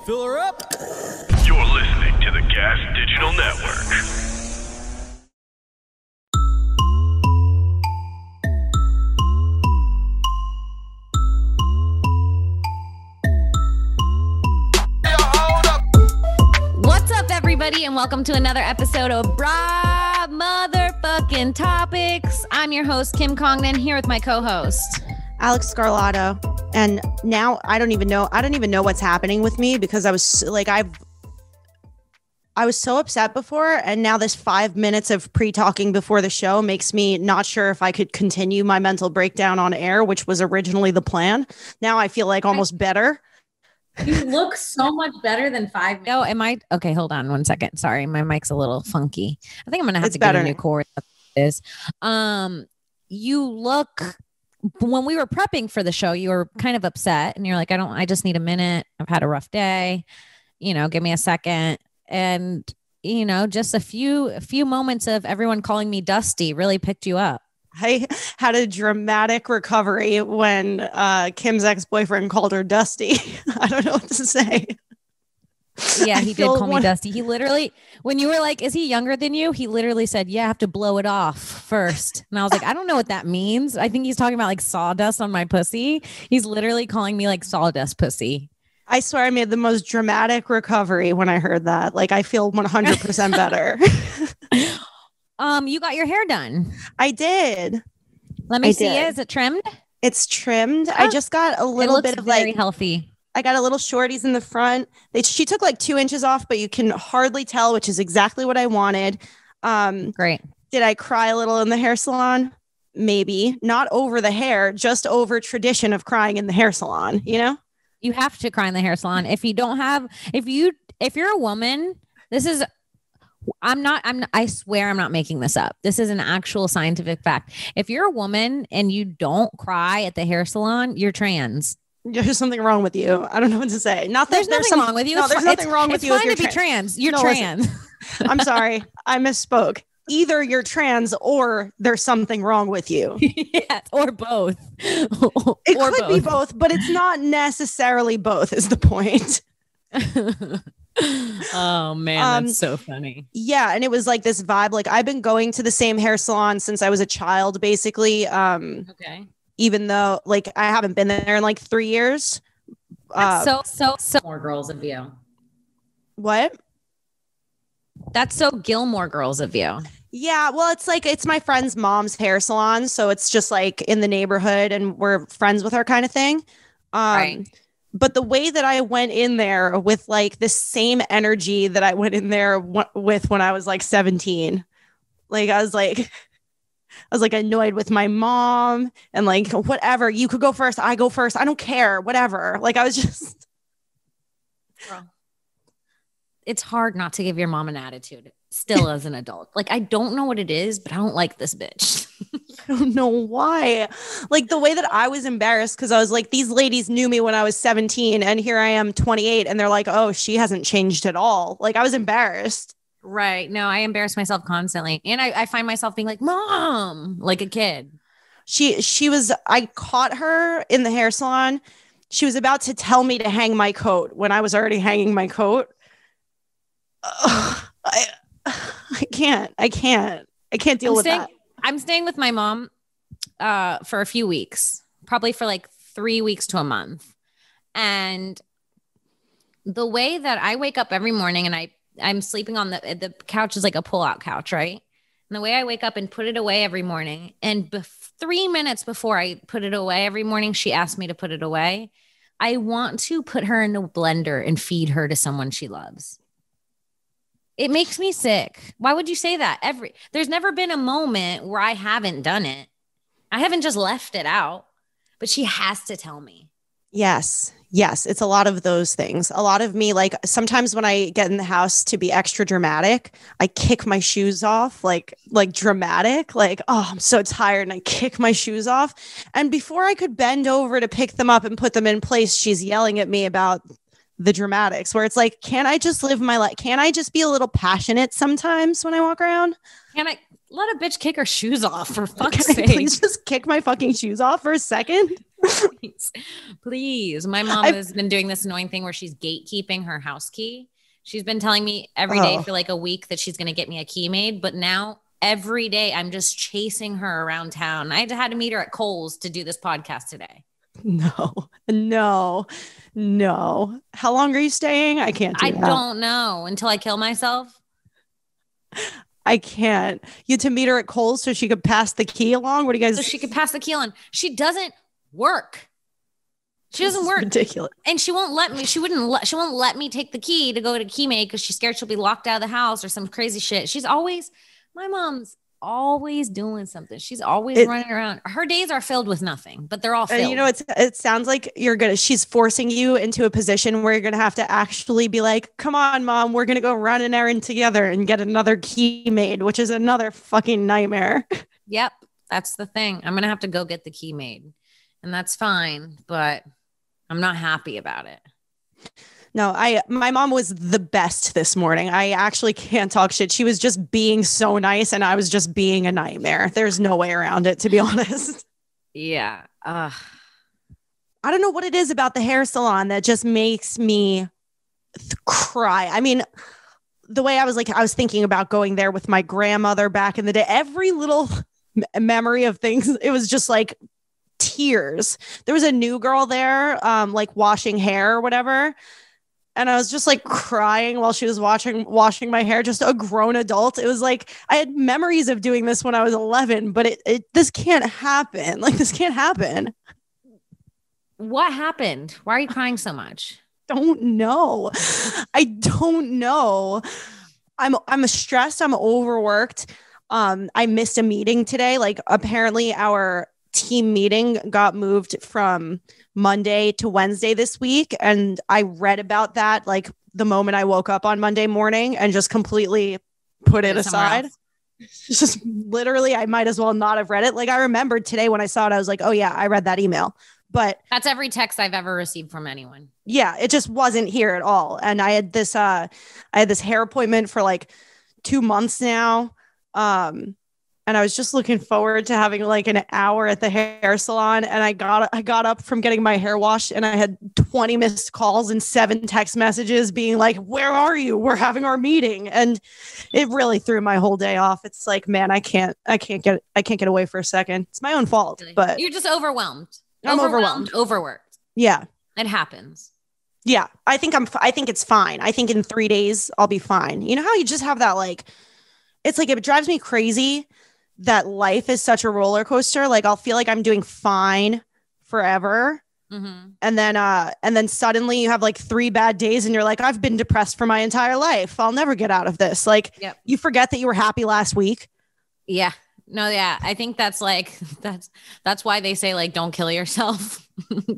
Fill her up. You're listening to the Gas Digital Network. What's up, everybody, and welcome to another episode of Bra Motherfucking Topics. I'm your host, Kim Congdon, here with my co-host, Alex Scarlato. And now I don't even know what's happening with me, because I was like, I was so upset before, and now this 5 minutes of pre-talking before the show makes me not sure if I could continue my mental breakdown on air, which was originally the plan. Now I feel like almost better. You look so much better than 5 minutes. Oh, am I? Okay, hold on 1 second. Sorry, my mic's a little funky. I think I'm going to have to get a new cord. You look... When we were prepping for the show, you were kind of upset and you're like, I just need a minute. I've had a rough day, give me a second. And, just a few moments of everyone calling me Dusty really picked you up. I had a dramatic recovery when Kim's ex-boyfriend called her Dusty. I don't know what to say. Yeah, he did call me Dusty. He literally, when you were like, is he younger than you? He literally said, yeah, I have to blow it off first. And I was like, I don't know what that means. I think he's talking about like sawdust on my pussy. He's literally calling me like sawdust pussy. I swear I made the most dramatic recovery when I heard that. Like, I feel 100% better. You got your hair done. I did. Let me see it. Is it trimmed? It's trimmed. I just got a little bit of very healthy. I got a little shorties in the front. She took like 2 inches off, but you can hardly tell, which is exactly what I wanted. Great. Did I cry a little in the hair salon? Maybe. Not over the hair, just over tradition of crying in the hair salon, You have to cry in the hair salon. If you're a woman, I swear I'm not making this up. This is an actual scientific fact. If you're a woman and you don't cry at the hair salon, you're trans. There's something wrong with you. I don't know what to say. Not that there's nothing wrong with you. No, there's nothing wrong with you. It's fine to be trans. You're trans. I'm sorry. I misspoke. Either you're trans or there's something wrong with you. Yes, or both. It could be both, but it's not necessarily both is the point. Oh man, that's so funny. Yeah, and it was like this vibe. Like, I've been going to the same hair salon since I was a child, basically. Okay. Even though, like, I haven't been there in like 3 years. So more girls of you. What? That's so Gilmore Girls of you. Yeah, well, it's my friend's mom's hair salon, so it's just like in the neighborhood, and we're friends with her kind of thing. Right. But the way that I went in there with like the same energy that I went in there with when I was like 17, like I was like annoyed with my mom and like, whatever, you could go first. I go first. I don't care. Whatever. Like, I was just. Girl. It's hard not to give your mom an attitude still as an adult. Like, I don't know what it is, but I don't like this bitch. I don't know why. Like, the way that I was embarrassed, because I was like, these ladies knew me when I was 17 and here I am 28 and they're like, oh, she hasn't changed at all. Like, I was embarrassed. Right. No, I embarrass myself constantly. And I find myself being like, Mom, like a kid. I caught her in the hair salon. She was about to tell me to hang my coat when I was already hanging my coat. I can't deal with that. I'm staying with my mom for a few weeks, probably for like 3 weeks to a month. And the way that I wake up every morning and I'm sleeping on the couch is like a pull-out couch, right? And the way I wake up and put it away every morning, and 3 minutes before I put it away every morning, she asked me to put it away. I want to put her in a blender and feed her to someone she loves. It makes me sick. Why would you say that? There's never been a moment where I haven't done it. I haven't just left it out, but she has to tell me. Yes. It's a lot of those things. A lot of me, like, sometimes when I get in the house to be extra dramatic, I kick my shoes off, like dramatic, like, oh, I'm so tired. And I kick my shoes off. And before I could bend over to pick them up and put them in place, she's yelling at me about the dramatics, where it's like, can't I just live my life? Can't I just be a little passionate sometimes when I walk around? Can I let a bitch kick her shoes off, for fuck's Can I sake? please just kick my fucking shoes off for a second? Please. Please. My mom has been doing this annoying thing where she's gatekeeping her house key. She's been telling me every day for like a week that she's going to get me a key made. But now every day I'm just chasing her around town. I had to meet her at Kohl's to do this podcast today. No. How long are you staying? I can't do that. I don't know until I kill myself. I can't. You had to meet her at Kohl's so she could pass the key along? What do you guys? So she could pass the key on. She doesn't work. She doesn't work. Ridiculous. And she won't let me. She won't let me take the key to go to key made because she's scared she'll be locked out of the house or some crazy shit. My mom's always doing something. She's always running around. Her days are filled with nothing, but they're all filled. You know, it sounds like she's forcing you into a position where you're going to have to actually be like, come on, mom, we're going to go run an errand together and get another key made, which is another fucking nightmare. Yep. That's the thing. I'm going to have to go get the key made and that's fine, but I'm not happy about it. No, my mom was the best this morning. I actually can't talk shit. She was just being so nice and I was just being a nightmare. There's no way around it, to be honest. Yeah. I don't know what it is about the hair salon that just makes me cry. I mean, the way I was thinking about going there with my grandmother back in the day, every little memory of things, it was just like tears. There was a new girl there, like washing hair or whatever. And I was just like crying while she was washing my hair, just a grown adult. It was like, I had memories of doing this when I was 11, but this can't happen. Like, this can't happen. What happened? Why are you crying so much? Don't know. I don't know. I'm stressed. I'm overworked. I missed a meeting today. Like, apparently our team meeting got moved from Monday to Wednesday this week. And I read about that like the moment I woke up on Monday morning and just completely put it aside. Just literally, I might as well not have read it. Like, I remembered today when I saw it, I was like, oh yeah, I read that email. But that's every text I've ever received from anyone. Yeah, it just wasn't here at all. And I had this hair appointment for like 2 months now. And I was just looking forward to having like an hour at the hair salon. And I got up from getting my hair washed and I had 20 missed calls and 7 text messages being like, where are you? We're having our meeting. And it really threw my whole day off. It's like, man, I can't get away for a second. It's my own fault, but you're just overwhelmed. I'm overwhelmed. Overworked. Yeah. It happens. Yeah. I think it's fine. I think in 3 days I'll be fine. You know how you just have that, like, it's like, it drives me crazy that life is such a roller coaster. Like, I'll feel like I'm doing fine forever. Mm-hmm. And then suddenly you have like 3 bad days and you're like, I've been depressed for my entire life. I'll never get out of this. Like, You forget that you were happy last week. Yeah. No, yeah. I think that's like, that's why they say like, don't kill yourself.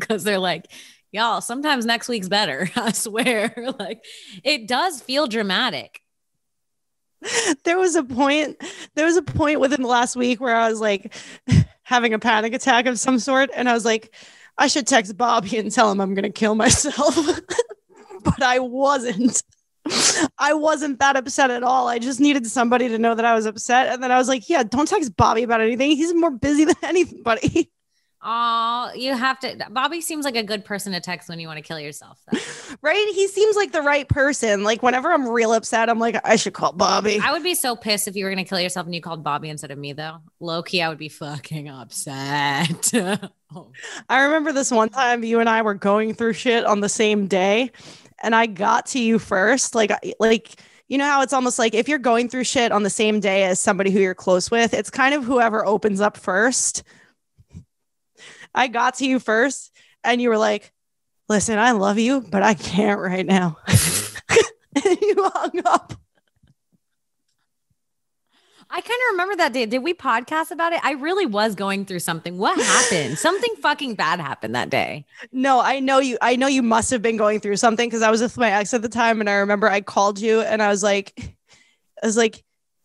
Cause they're like, y'all, sometimes next week's better. I swear. Like, it does feel dramatic. There was a point within the last week where I was like having a panic attack of some sort. And I was like, I should text Bobby and tell him I'm going to kill myself. But I wasn't that upset at all. I just needed somebody to know that I was upset. And then I was like, yeah, don't text Bobby about anything. He's more busy than anybody. Oh, you have to. Bobby seems like a good person to text when you want to kill yourself, though. Right? He seems like the right person. Like, whenever I'm real upset, I'm like, I should call Bobby. I would be so pissed if you were going to kill yourself and you called Bobby instead of me, though. Low key, I would be fucking upset. Oh. I remember this one time you and I were going through shit on the same day, and I got to you first. Like, you know how it's almost like if you're going through shit on the same day as somebody who you're close with, it's kind of whoever opens up first. I got to you first and you were like, listen, I love you, but I can't right now. And you hung up. I kind of remember that day. Did we podcast about it? I really was going through something. What happened? Something fucking bad happened that day. No, I know you must have been going through something because I was with my ex at the time. And I remember I called you and I was like,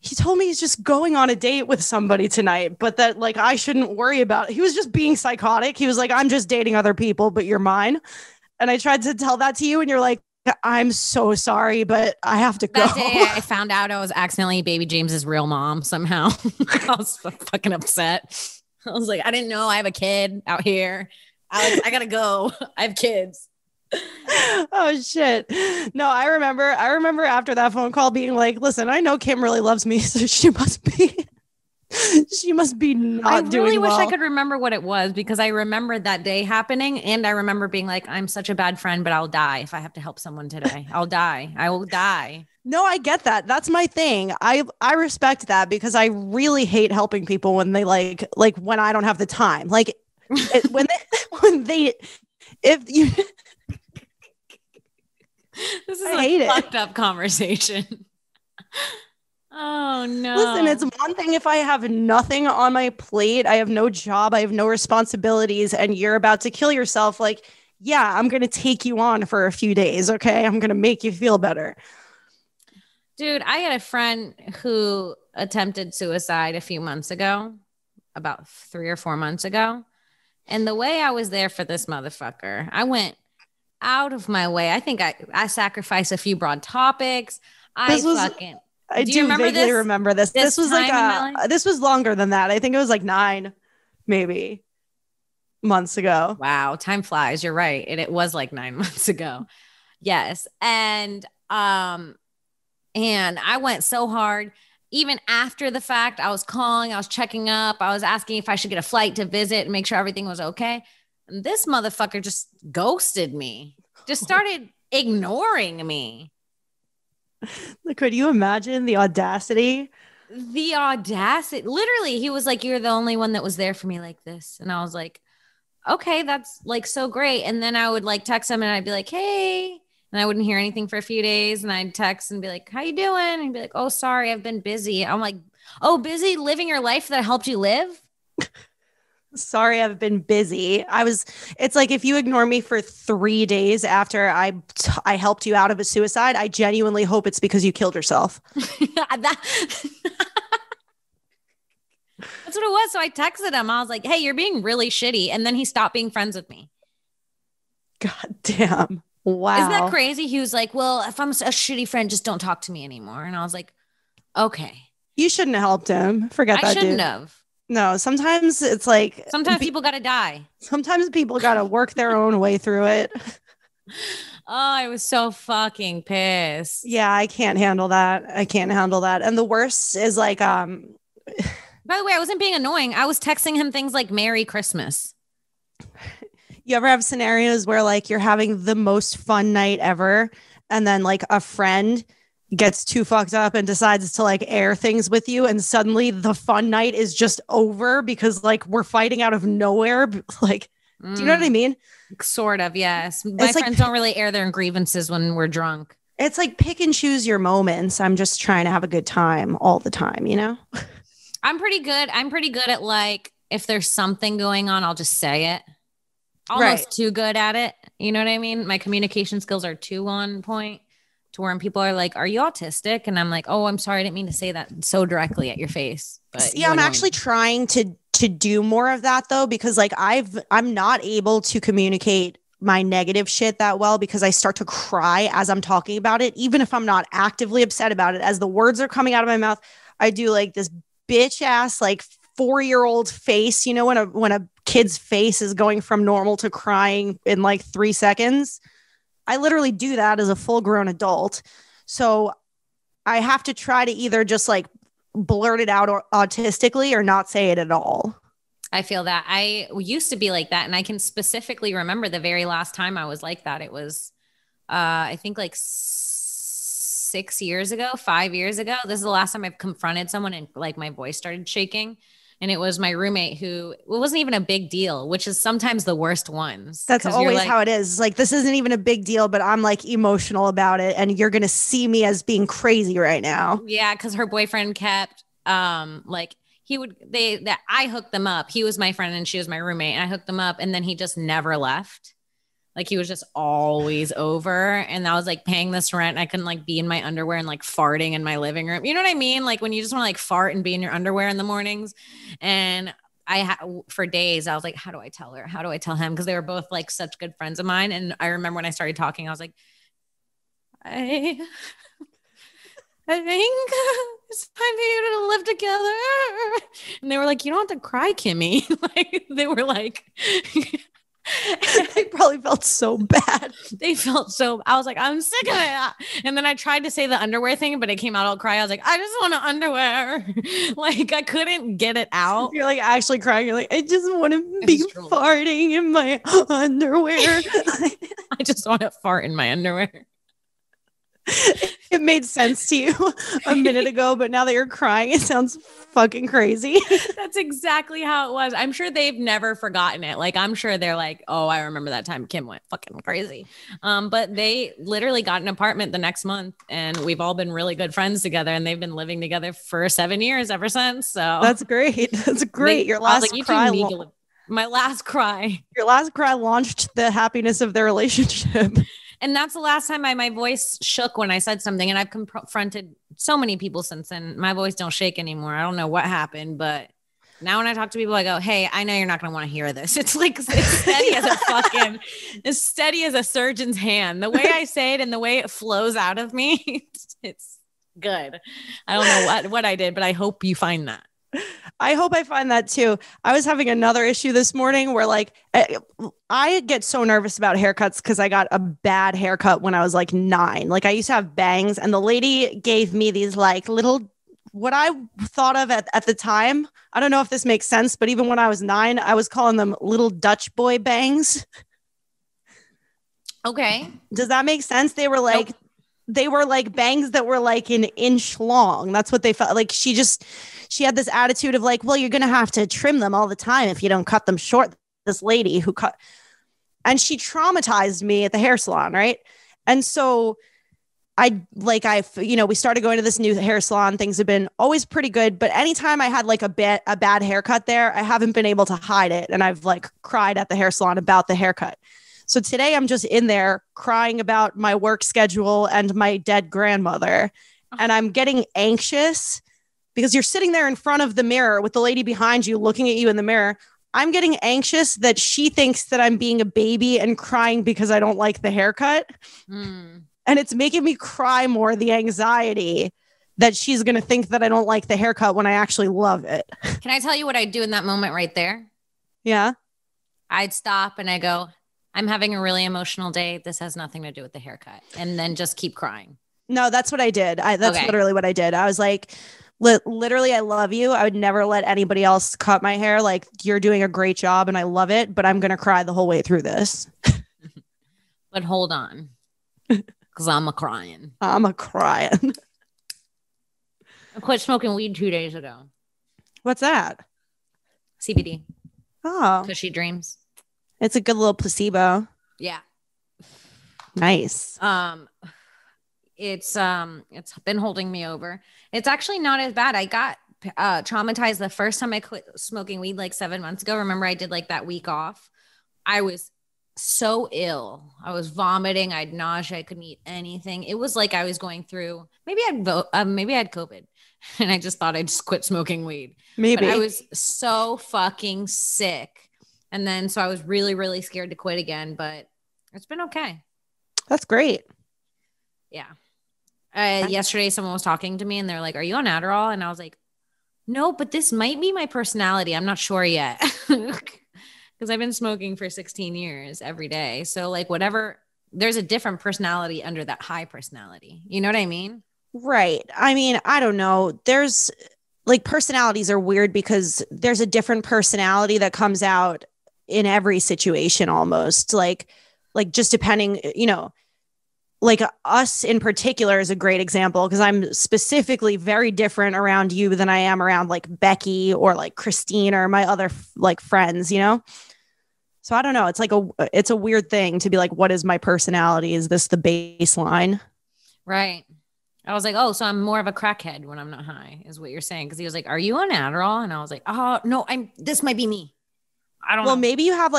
he told me he's just going on a date with somebody tonight, but that like, I shouldn't worry about it. He was just being psychotic. He was like, I'm just dating other people, but you're mine. And I tried to tell that to you and you're like, I'm so sorry, but I have to go. That day I found out I was accidentally baby James's real mom somehow. I was fucking upset. I was like, I didn't know I have a kid out here. Alex, I gotta go. I have kids. Oh shit. No, I remember after that phone call being like, listen, I know Kim really loves me, so she must be not doing well. I really wish I could remember what it was, because I remember that day happening, and I remember being like, I'm such a bad friend, but I'll die if I have to help someone today. I'll die. I will die. No, I get that. That's my thing. I respect that, because I really hate helping people when they like when I don't have the time. Like when they if you this is a fucked up conversation. Oh no. Listen, it's one thing if I have nothing on my plate, I have no job, I have no responsibilities, and you're about to kill yourself. Like, yeah, I'm going to take you on for a few days. Okay. I'm going to make you feel better. Dude, I had a friend who attempted suicide a few months ago, about 3 or 4 months ago. And the way I was there for this motherfucker, I went out of my way. I think I sacrificed a few broad topics. I do vaguely remember this. This was like this was longer than that. I think it was like 9 maybe months ago. Wow, time flies. You're right. It was like 9 months ago. Yes. And I went so hard. Even after the fact, I was calling, I was checking up, I was asking if I should get a flight to visit and make sure everything was okay. And this motherfucker just ghosted me, just started ignoring me. Could you imagine the audacity? The audacity. Literally, he was like, you're the only one that was there for me like this. And I was like, okay, that's like so great. And then I would like text him and I'd be like, hey. And I wouldn't hear anything for a few days. And I'd text and be like, how you doing? And he'd be like, oh, sorry, I've been busy. I'm like, oh, busy living your life that helped you live? Sorry, I've been busy. It's like, if you ignore me for 3 days after I helped you out of a suicide, I genuinely hope it's because you killed yourself. That's what it was. So I texted him. I was like, hey, you're being really shitty. And then he stopped being friends with me. God damn. Wow. Isn't that crazy? He was like, well, if I'm a shitty friend, just don't talk to me anymore. And I was like, okay. You shouldn't have helped him. Forget that, dude. I shouldn't have. No, sometimes it's like... Sometimes people got to die. Sometimes people got to work their own way through it. Oh, I was so fucking pissed. Yeah, I can't handle that. And the worst is like... By the way, I wasn't being annoying. I was texting him things like Merry Christmas. You ever have scenarios where like you're having the most fun night ever, and then like a friend gets too fucked up and decides to like air things with you, and suddenly the fun night is just over because like we're fighting out of nowhere? Like, do you know what I mean? Sort of, yes. My friends don't really air their grievances when we're drunk. It's like pick and choose your moments. I'm just trying to have a good time all the time, you know? I'm pretty good at like, if there's something going on, I'll just say it. Almost too good at it. You know what I mean? My communication skills are too on point to where people are like, are you autistic? And I'm like, oh, I'm sorry. I didn't mean to say that so directly at your face. But yeah, I'm actually trying to do more of that though, because like I'm not able to communicate my negative shit that well, because I start to cry as I'm talking about it. Even if I'm not actively upset about it, as the words are coming out of my mouth, I do like this bitch ass, like 4-year-old face, you know, when a kid's face is going from normal to crying in like 3 seconds. I literally do that as a full-grown adult. So I have to try to either just like blurt it out or autistically or not say it at all. I feel that. I used to be like that. And I can specifically remember the very last time I was like that. It was, I think like 5 years ago. This is the last time I've confronted someone and like my voice started shaking. And it was my roommate who, it wasn't even a big deal, which is sometimes the worst ones. That's always like, how it is. Like, this isn't even a big deal, but I'm like emotional about it. And you're going to see me as being crazy right now. Yeah. Cause her boyfriend kept, like I hooked them up. He was my friend and she was my roommate, and I hooked them up, and then he just never left. Like, he was just always over, and I was like paying this rent. And I couldn't like be in my underwear and like farting in my living room. You know what I mean? Like when you just want to like fart and be in your underwear in the mornings. And for days, I was like, how do I tell her? How do I tell him? Because they were both like such good friends of mine. And I remember when I started talking, I was like, I think it's time for you to live together. And they were like, you don't have to cry, Kimmy. Like, they were like, They probably felt so bad. They felt so, I was like, I'm sick of it. And then I tried to say the underwear thing, but it came out all cry. I was like, I just want an underwear. Like I couldn't get it out. You're like actually crying. You're like, I just want to be farting in my underwear. I just want to fart in my underwear. It made sense to you a minute ago, but now that you're crying, it sounds fucking crazy. That's exactly how it was. I'm sure they've never forgotten it. Like, I'm sure they're like, oh, I remember that time Kim went fucking crazy. But they literally got an apartment the next month and we've all been really good friends together and they've been living together for 7 years ever since. So that's great. That's great. Your last cry. My last cry. Your last cry launched the happiness of their relationship. And that's the last time my voice shook when I said something. And I've confronted so many people since then. My voice don't shake anymore. I don't know what happened, but now when I talk to people, I go, hey, I know you're not going to want to hear this. It's like, it's steady as a fucking, as steady as a surgeon's hand. The way I say it and the way it flows out of me, it's good. I don't know what I did, but I hope you find that. I hope I find that too. I was having another issue this morning where like I get so nervous about haircuts because I got a bad haircut when I was like 9. Like I used to have bangs and the lady gave me these like little, what I thought of at the time. I don't know if this makes sense, but even when I was 9, I was calling them little Dutch boy bangs. Okay. Does that make sense? They were like, They were like bangs that were like an inch long. That's what they felt like. She had this attitude of like, well, you're going to have to trim them all the time if you don't cut them short. This lady who cut, and she traumatized me at the hair salon. Right. And so we started going to this new hair salon. Things have been always pretty good. But anytime I had like a bad haircut there, I haven't been able to hide it. And I've like cried at the hair salon about the haircut. So today I'm just in there crying about my work schedule and my dead grandmother. And I'm getting anxious because you're sitting there in front of the mirror with the lady behind you looking at you in the mirror. I'm getting anxious that she thinks that I'm being a baby and crying because I don't like the haircut. And it's making me cry more, the anxiety that she's going to think that I don't like the haircut when I actually love it. Can I tell you what I'd do in that moment right there? Yeah. I'd stop and I go, I'm having a really emotional day. This has nothing to do with the haircut. And then just keep crying. No, that's what I did. That's literally what I did. I was like, literally, I love you. I would never let anybody else cut my hair. Like, you're doing a great job and I love it, but I'm going to cry the whole way through this. But hold on. Because I'm a crying. I quit smoking weed 2 days ago. What's that? CBD. Oh. Cushy dreams. It's a good little placebo. Yeah. Nice. It's been holding me over. It's actually not as bad. I got traumatized the first time I quit smoking weed like 7 months ago. Remember I did like that week off. I was so ill. I was vomiting. I had nausea. I couldn't eat anything. It was like I was going through, maybe I had COVID and I just thought I'd just quit smoking weed. Maybe. But I was so fucking sick. And then, so I was really, really scared to quit again, but it's been okay. That's great. Yeah. Yesterday, someone was talking to me and they're like, are you on Adderall? And I was like, no, but this might be my personality. I'm not sure yet. Because I've been smoking for 16 years every day. So like whatever, there's a different personality under that high personality. You know what I mean? Right. I mean, I don't know. There's like personalities are weird because there's a different personality that comes out in every situation almost like just depending, like us in particular is a great example because I'm specifically very different around you than I am around like Becky or like Christine or my other like friends, So I don't know. It's like it's a weird thing to be like, what is my personality? Is this the baseline? Right. I was like, oh, so I'm more of a crackhead when I'm not high is what you're saying. Cause he was like, are you on Adderall? And I was like, oh no, this might be me. I don't know. Well, maybe you have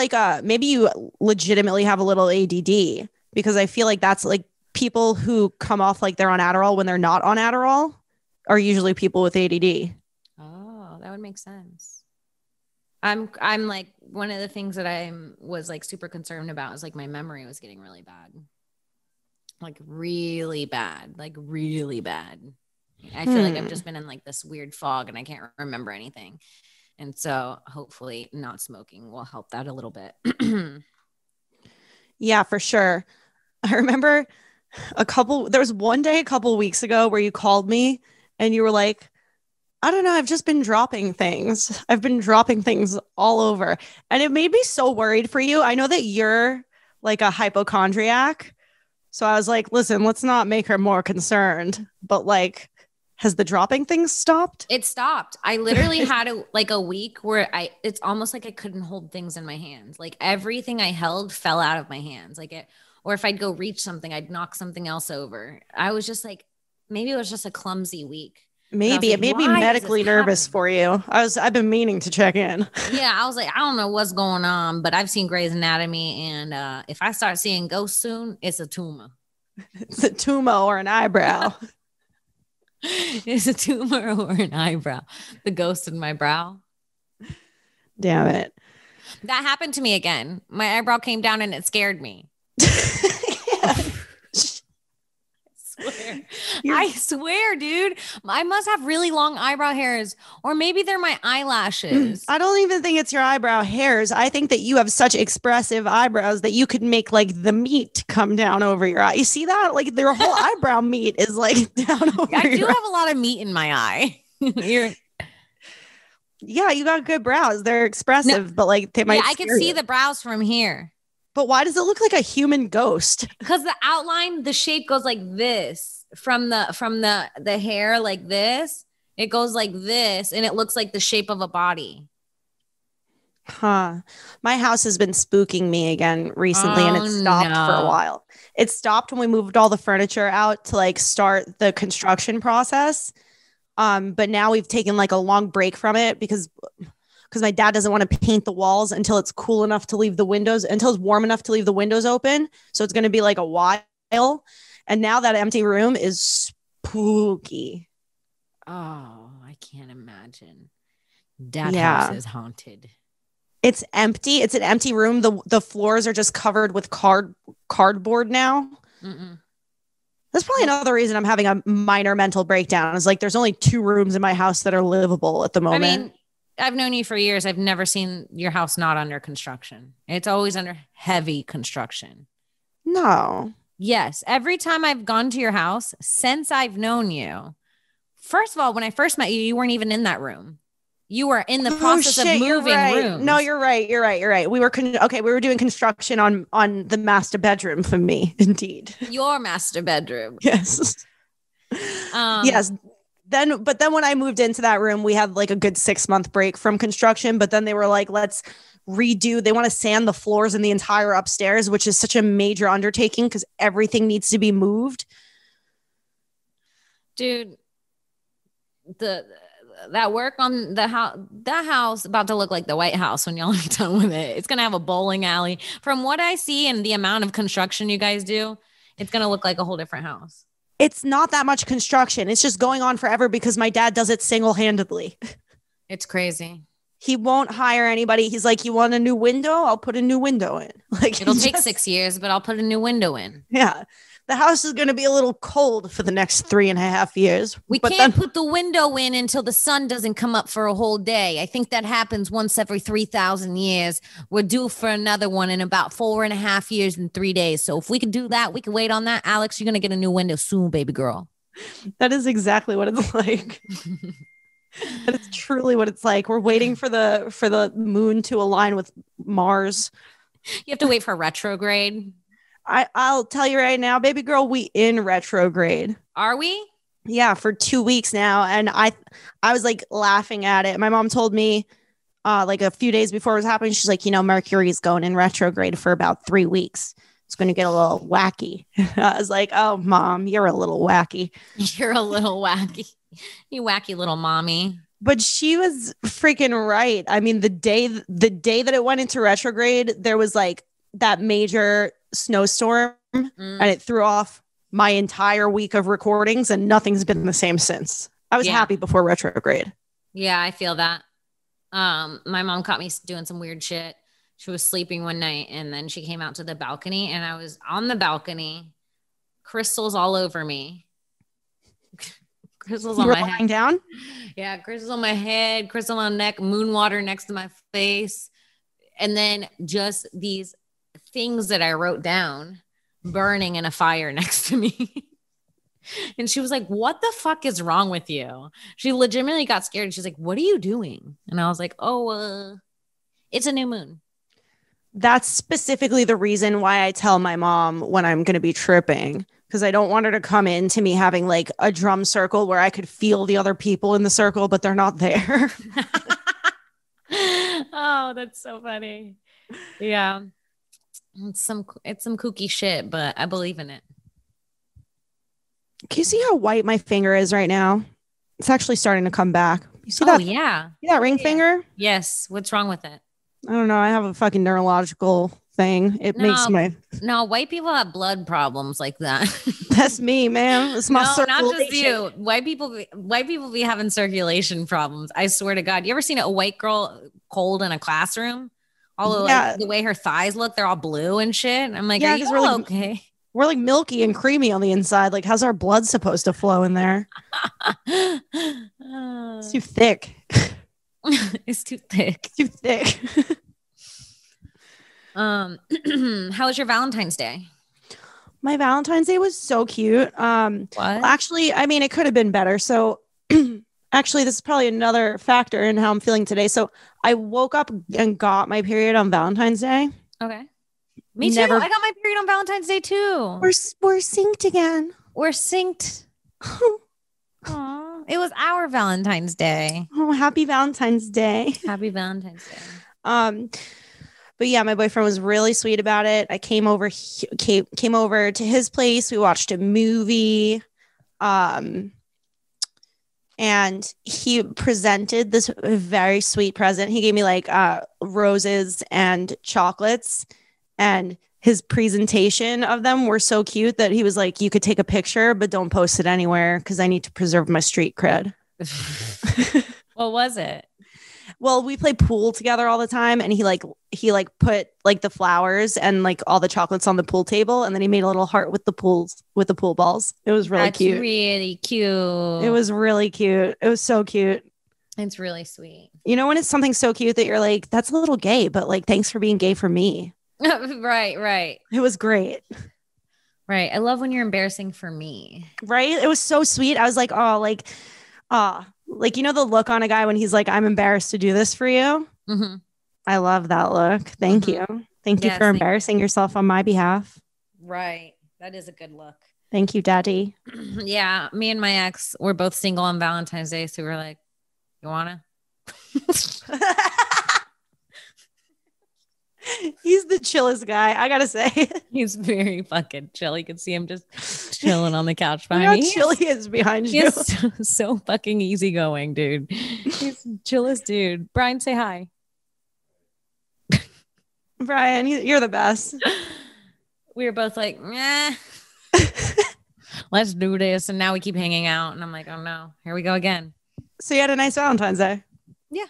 maybe you legitimately have a little ADD because I feel like that's like people who come off like they're on Adderall when they're not on Adderall are usually people with ADD. Oh, that would make sense. I'm like, one of the things that I was like super concerned about is like my memory was getting really bad. Like really bad. I feel like I've just been in like this weird fog and I can't remember anything. And so hopefully not smoking will help that a little bit. Yeah, for sure. I remember there was one day a couple weeks ago where you called me and you were like, I don't know, I've just been dropping things. I've been dropping things all over. And it made me so worried for you. I know that you're like a hypochondriac. So I was like, listen, let's not make her more concerned. But like, has the dropping things stopped? It stopped. I literally had a week where it's almost like I couldn't hold things in my hands. Like everything I held fell out of my hands. Or if I'd go reach something, I'd knock something else over. I was just like, maybe it was just a clumsy week. Maybe like, it made me medically nervous for you. I've been meaning to check in. Yeah, I was like, I don't know what's going on, but I've seen Grey's Anatomy, and if I start seeing ghosts soon, it's a tumor. It's a tumor or an eyebrow. It's a tumor or an eyebrow. The ghost in my brow. Damn it. That happened to me again. My eyebrow came down and it scared me. I swear, dude. I must have really long eyebrow hairs, or maybe they're my eyelashes. I don't even think it's your eyebrow hairs. I think that you have such expressive eyebrows that you could make like the meat come down over your eye. You see that? Like their whole eyebrow meat is like down over I do have a lot of meat in my eye. Yeah, you got good brows. They're expressive, but like they might. Yeah, I can see the brows from here. But why does it look like a human ghost? Because the outline, the shape goes like this from the hair, like this. It goes like this, and it looks like the shape of a body. Huh. My house has been spooking me again recently, and it stopped for a while. It stopped when we moved all the furniture out to like start the construction process. But now we've taken like a long break from it because my dad doesn't want to paint the walls until it's cool enough to leave the windows, until it's warm enough to leave the windows open. So it's going to be like a while. And now that empty room is spooky. Oh, I can't imagine. That house is haunted. It's empty. It's an empty room. The floors are just covered with cardboard now. Mm-mm. That's probably another reason I'm having a minor mental breakdown. Is like there's only 2 rooms in my house that are livable at the moment. I mean, I've known you for years. I've never seen your house not under construction. It's always under heavy construction. No. Yes. Every time I've gone to your house since I've known you, first of all, when I first met you, you weren't even in that room. You were in the process of moving rooms. No, you're right. We were we were doing construction on the master bedroom for me. Indeed. Your master bedroom. Yes. Yes. But then when I moved into that room, we had like a good 6-month break from construction. But then they were like, let's redo. They want to sand the floors in the entire upstairs, which is such a major undertaking because everything needs to be moved. Dude, that work on the house, that house about to look like the White House when y'all are done with it. It's going to have a bowling alley. From what I see and the amount of construction you guys do, it's going to look like a whole different house. It's not that much construction. It's just going on forever because my dad does it single-handedly. It's crazy. He won't hire anybody. He's like, you want a new window? I'll put a new window in. Like it'll take 6 years, but I'll put a new window in. Yeah. The house is going to be a little cold for the next 3.5 years. We can't put the window in until the sun doesn't come up for a whole day. I think that happens once every 3,000 years. We're due for another one in about 4.5 years and 3 days. So if we can do that, we can wait on that. Alex, you're going to get a new window soon, baby girl. That is exactly what it's like. That is truly what it's like. We're waiting for the moon to align with Mars. You have to wait for retrograde. I'll tell you right now, baby girl, we in retrograde. Are we? Yeah, for 2 weeks now. And I was like laughing at it. My mom told me like a few days before it was happening, she's like, Mercury's going in retrograde for about 3 weeks. It's going to get a little wacky. I was like, oh, Mom, you're a little wacky. You're a little wacky. You wacky little mommy. But she was freaking right. I mean, the day that it went into retrograde, there was like that major snowstorm and it threw off my entire week of recordings and nothing's been the same since. I was happy before retrograde. Yeah, I feel that. My mom caught me doing some weird shit. She was sleeping one night and then she came out to the balcony and I was on the balcony, crystals all over me. Crystals on my head. Down? Yeah, crystals on my head, crystal on neck, moon water next to my face. And then just these things that I wrote down burning in a fire next to me. And she was like, what the fuck is wrong with you? She legitimately got scared. She's like, what are you doing? And I was like, oh, it's a new moon. That's specifically the reason why I tell my mom when I'm going to be tripping, because I don't want her to come into me having like a drum circle where I could feel the other people in the circle, but they're not there. Oh, that's so funny. Yeah. It's some kooky shit, but I believe in it. Can you see how white my finger is right now? It's actually starting to come back. You see that? Oh, yeah. See that ring finger? Yes. What's wrong with it? I don't know. I have a fucking neurological thing. It makes my... No, white people have blood problems like that. That's me, man. It's my circulation. Not just you. White people be having circulation problems. I swear to God. You ever seen a white girl cold in a classroom? Like, the way her thighs look, they're all blue and shit. I'm like, yeah, are you all okay? We're like milky and creamy on the inside. Like, how's our blood supposed to flow in there? It's too thick. It's too thick. Too thick. How was your Valentine's Day? My Valentine's Day was so cute. What? Well, actually, I mean, it could have been better. So actually, this is probably another factor in how I'm feeling today. So I woke up and got my period on Valentine's Day. Okay. Me too. I got my period on Valentine's Day too. We're synced again. We're synced. Aww. It was our Valentine's Day. Oh, happy Valentine's Day. Happy Valentine's Day. But yeah, my boyfriend was really sweet about it. I came over to his place. We watched a movie. And he presented this very sweet present. He gave me like roses and chocolates, and his presentation of them were so cute that he was like, you could take a picture, but don't post it anywhere because I need to preserve my street cred. What was it? Well, we play pool together all the time, and he put like the flowers and like all the chocolates on the pool table, and then he made a little heart with the pool balls. It was really cute. Really cute. It was really cute. It was so cute. It's really sweet. You know, when it's something so cute that you're like, that's a little gay, but like, thanks for being gay for me. Right. It was great. Right. I love when you're embarrassing for me. Right. It was so sweet. I was like, like, you know, the look on a guy when he's like, I'm embarrassed to do this for you. Mm-hmm. I love that look. Thank you. Thank you for embarrassing yourself on my behalf. Right. That is a good look. Thank you, Daddy. Yeah. Me and my ex were both single on Valentine's Day. So we were like, you wanna? He's the chillest guy, I gotta say. He's very fucking chill. You can see him just chilling on the couch behind me. How chill he is behind you. He's so fucking easygoing, dude. He's the chillest dude. Brian, say hi. Brian, you're the best. We were both like, let's do this. And now we keep hanging out. And I'm like, oh no, here we go again. So you had a nice Valentine's Day. Yeah.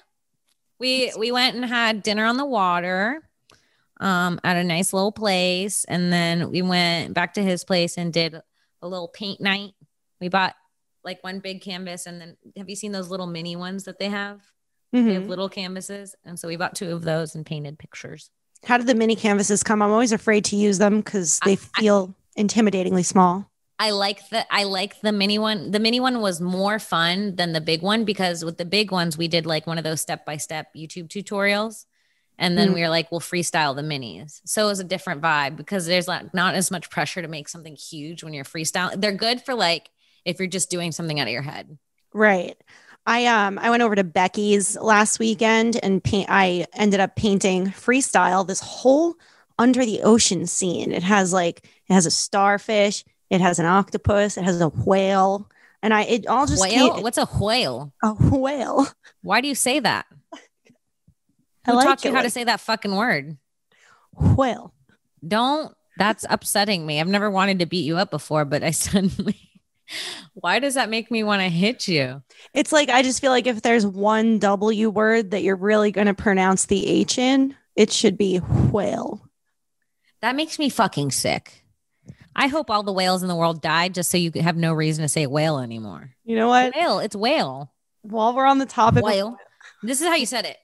We went and had dinner on the water at a nice little place. And then we went back to his place and did a little paint night. We bought like one big canvas. And then have you seen those little mini ones that they have? Mm-hmm. They have little canvases. And so we bought 2 of those and painted pictures. How did the mini canvases come? I'm always afraid to use them because they feel intimidatingly small. I like the mini one. The mini one was more fun than the big one because with the big ones, we did like one of those step-by-step YouTube tutorials. And then we were like, we'll freestyle the minis. So it was a different vibe because there's like not as much pressure to make something huge when you're freestyling. They're good for like, if you're just doing something out of your head. Right. I went over to Becky's last weekend and I ended up painting freestyle this whole under the ocean scene. It has a starfish. It has an octopus. It has a whale. And it all just whale? What's a whale? A whale. Why do you say that? Who taught you how to say that fucking word? Whale. That's upsetting me. I've never wanted to beat you up before, but I suddenly, why does that make me want to hit you? It's like, I just feel like if there's one W word that you're really going to pronounce the H in, it should be whale. That makes me fucking sick. I hope all the whales in the world died just so you have no reason to say whale anymore. You know what? Whale. It's whale. While we're on the topic whale. This is how you said it.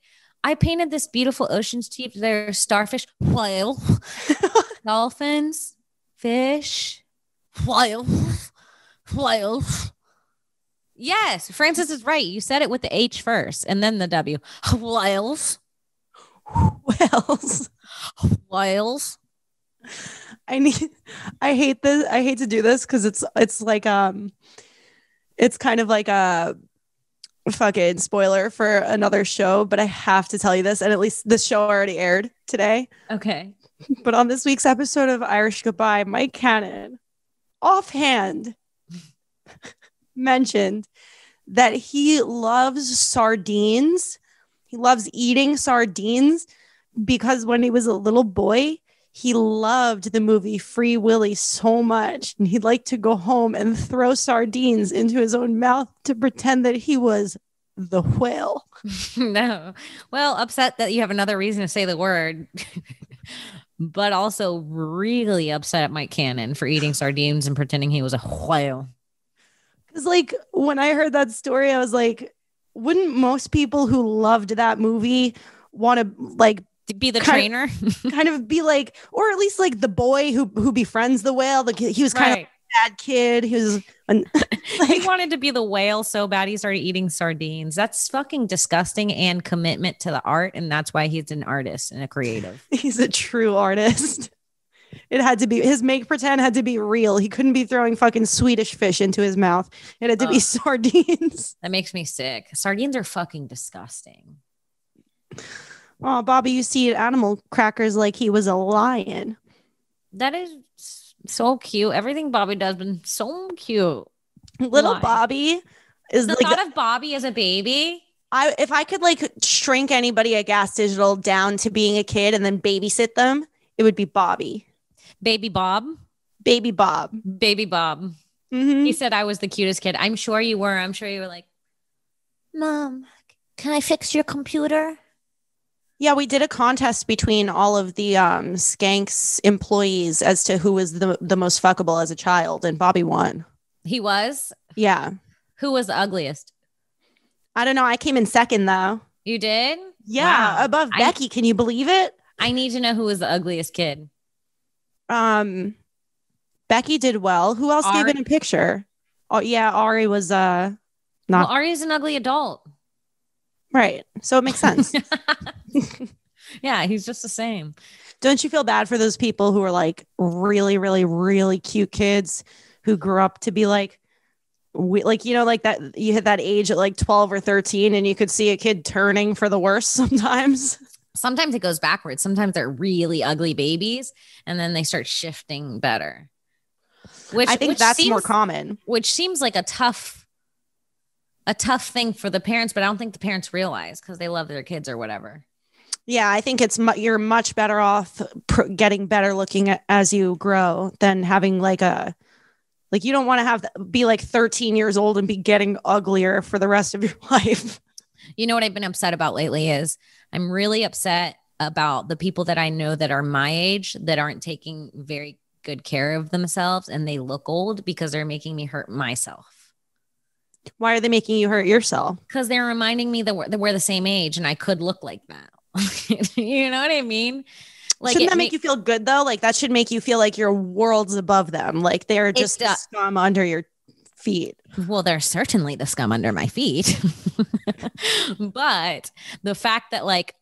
I painted this beautiful oceans to you. There's starfish, whale, dolphins, fish, whale. Yes, Francis is right. You said it with the H first and then the W. Whales. Whales. I hate this. I hate to do this because it's like it's kind of like a fucking spoiler for another show, but I have to tell you this, and at least this show already aired today. Okay. But on this week's episode of Irish Goodbye, Mike Cannon offhand mentioned that he loves sardines. He loves eating sardines because when he was a little boy, he loved the movie Free Willy so much. And he'd like to go home and throw sardines into his own mouth to pretend that he was the whale. No. Well, upset that you have another reason to say the word, but also really upset at Mike Cannon for eating sardines and pretending he was a whale. Because like when I heard that story, I was like, wouldn't most people who loved that movie want to like be the trainer? Kind of be like, or at least like the boy who befriends the whale. Like he was kind of a bad kid. He was he wanted to be the whale so bad he started eating sardines. That's fucking disgusting and commitment to the art. And that's why he's an artist and a creative. He's a true artist. It had to be his make pretend had to be real. He couldn't be throwing fucking Swedish fish into his mouth. It had to be sardines. That makes me sick. Sardines are fucking disgusting. Oh, Bobby, you see animal crackers like he was a lion. That is so cute. Everything Bobby does been so cute. Little Bobby is the like thought of Bobby as a baby. If I could like shrink anybody at Gas Digital down to being a kid and then babysit them, it would be Bobby. Baby Bob. Baby Bob. Baby Bob. Mm-hmm. He said I was the cutest kid. I'm sure you were. I'm sure you were like, Mom, can I fix your computer? Yeah, we did a contest between all of the Skanks employees as to who was the most fuckable as a child, and Bobby won. He was? Yeah. Who was the ugliest? I don't know. I came in second, though. You did? Yeah, wow. Above Becky. Can you believe it? I need to know who was the ugliest kid. Becky did well. Who else gave in a picture? Oh, yeah, Ari was not. Well, Ari's an ugly adult. Right. So it makes sense. Yeah, he's just the same. Don't you feel bad for those people who are like really, really, really cute kids who grew up to be like you know, like that you hit that age at like 12 or 13 and you could see a kid turning for the worse sometimes. Sometimes it goes backwards. Sometimes they're really ugly babies and then they start shifting better. I think that's more common. Which seems like a tough thing for the parents, but I don't think the parents realize because they love their kids or whatever. Yeah, I think you're much better off getting better looking as you grow than having like you don't want to be like 13 years old and be getting uglier for the rest of your life. You know what I've been upset about lately is I'm really upset about the people that I know that are my age that aren't taking very good care of themselves and they look old because they're making me hurt myself. Why are they making you hurt yourself? Because they're reminding me that we're the same age and I could look like that. You know what I mean? Like, shouldn't that make you feel good though? Like that should make you feel like you're worlds above them. Like they're just scum under your feet. Well, they're certainly the scum under my feet. But the fact that like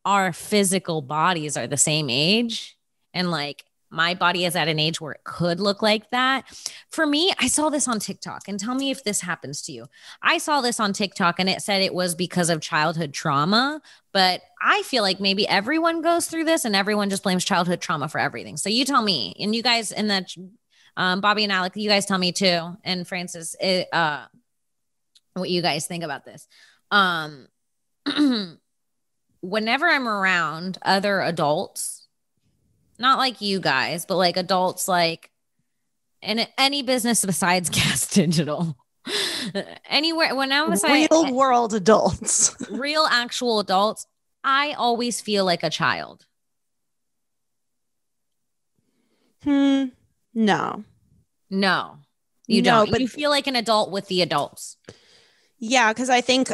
our physical bodies are the same age and like my body is at an age where it could look like that. For me, I saw this on TikTok and tell me if this happens to you. I saw this on TikTok and it said it was because of childhood trauma, but I feel like maybe everyone goes through this and everyone just blames childhood trauma for everything. So you tell me, and you guys in that, Bobby and Alex, you guys tell me too. And Francis, what you guys think about this. Whenever I'm around other adults, not like you guys, but like adults, like in any business besides Gas Digital, anywhere, when I'm real world adults, real actual adults, I always feel like a child. No, you don't. But you feel like an adult with the adults. Yeah, because I think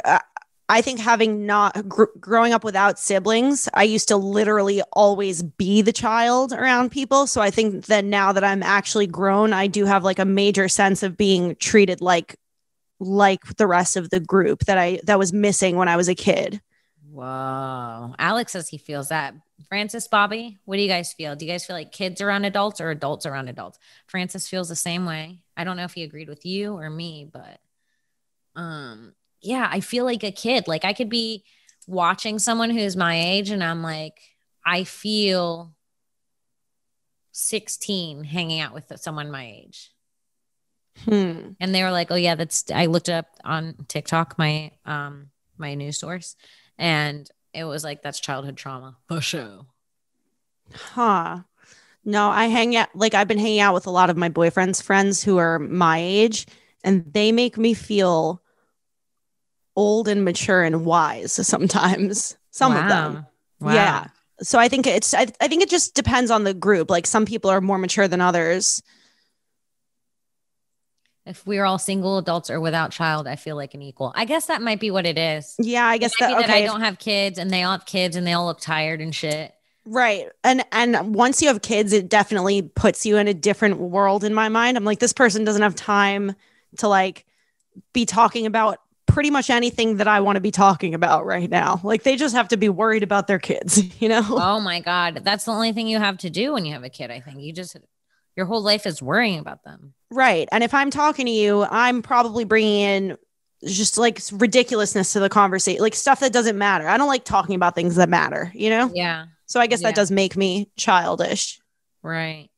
I think having not growing up without siblings, I used to literally always be the child around people. So I think that now that I'm actually grown, I do have like a major sense of being treated like the rest of the group that was missing when I was a kid. Whoa. Alex says he feels that. Francis, Bobby, what do you guys feel? Do you guys feel like kids around adults or adults around adults? Francis feels the same way. I don't know if he agreed with you or me, but yeah, I feel like a kid. Like I could be watching someone who's my age and I'm like, I feel 16 hanging out with someone my age. And they were like, oh yeah, I looked it up on TikTok, my news source, and it was like, that's childhood trauma for sure. Huh. No, I've been hanging out with a lot of my boyfriend's friends who are my age, and they make me feel old and mature and wise sometimes. Some of them. Wow. Yeah. So I think I think it just depends on the group. Like some people are more mature than others. If we're all single adults or without child, I feel like an equal. I guess that might be what it is. Yeah, I guess that I don't have kids and they all have kids and they all look tired and shit. Right. And once you have kids, it definitely puts you in a different world in my mind. I'm like, this person doesn't have time to like be talking about pretty much anything that I want to be talking about right now. Like they just have to be worried about their kids, you know? Oh my God. That's the only thing you have to do when you have a kid. I think your whole life is worrying about them. Right. And if I'm talking to you, I'm probably bringing in just like ridiculousness to the conversation, like stuff that doesn't matter. I don't like talking about things that matter, you know? Yeah. So I guess that does make me childish. Right.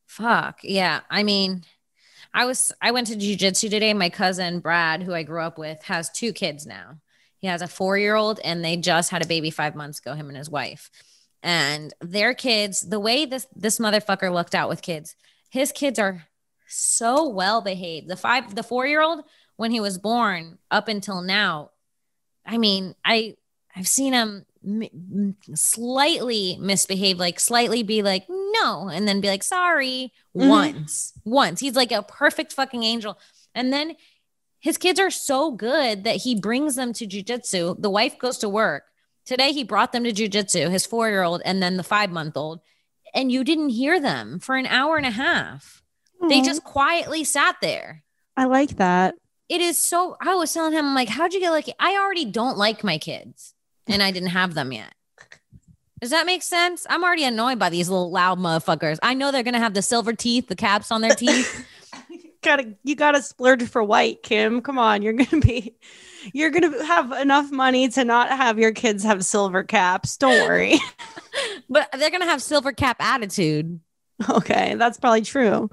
Fuck. Yeah. I mean, I went to jiu-jitsu today. My cousin, Brad, who I grew up with, has 2 kids now. He has a 4-year-old and they just had a baby 5 months ago, him and his wife. And their kids, the way this motherfucker looked out with kids, his kids are so well behaved. The 4-year-old, when he was born up until now, I mean, I've seen him slightly misbehave, like slightly be like, no, and then be like, sorry, once. He's like a perfect fucking angel. And then his kids are so good that he brings them to jiu-jitsu. The wife goes to work. Today, he brought them to jiu-jitsu, his 4-year-old and then the 5-month-old. And you didn't hear them for an hour and a half. Aww. They just quietly sat there. I like that. It is so, I was telling him, like, how'd you get lucky? I already don't like my kids and I didn't have them yet. Does that make sense? I'm already annoyed by these little loud motherfuckers. I know they're going to have the silver teeth, the caps on their teeth. You gotta splurge for white, Kim. Come on. You're going to have enough money to not have your kids have silver caps. Don't worry. But they're going to have silver cap attitude. Okay, that's probably true.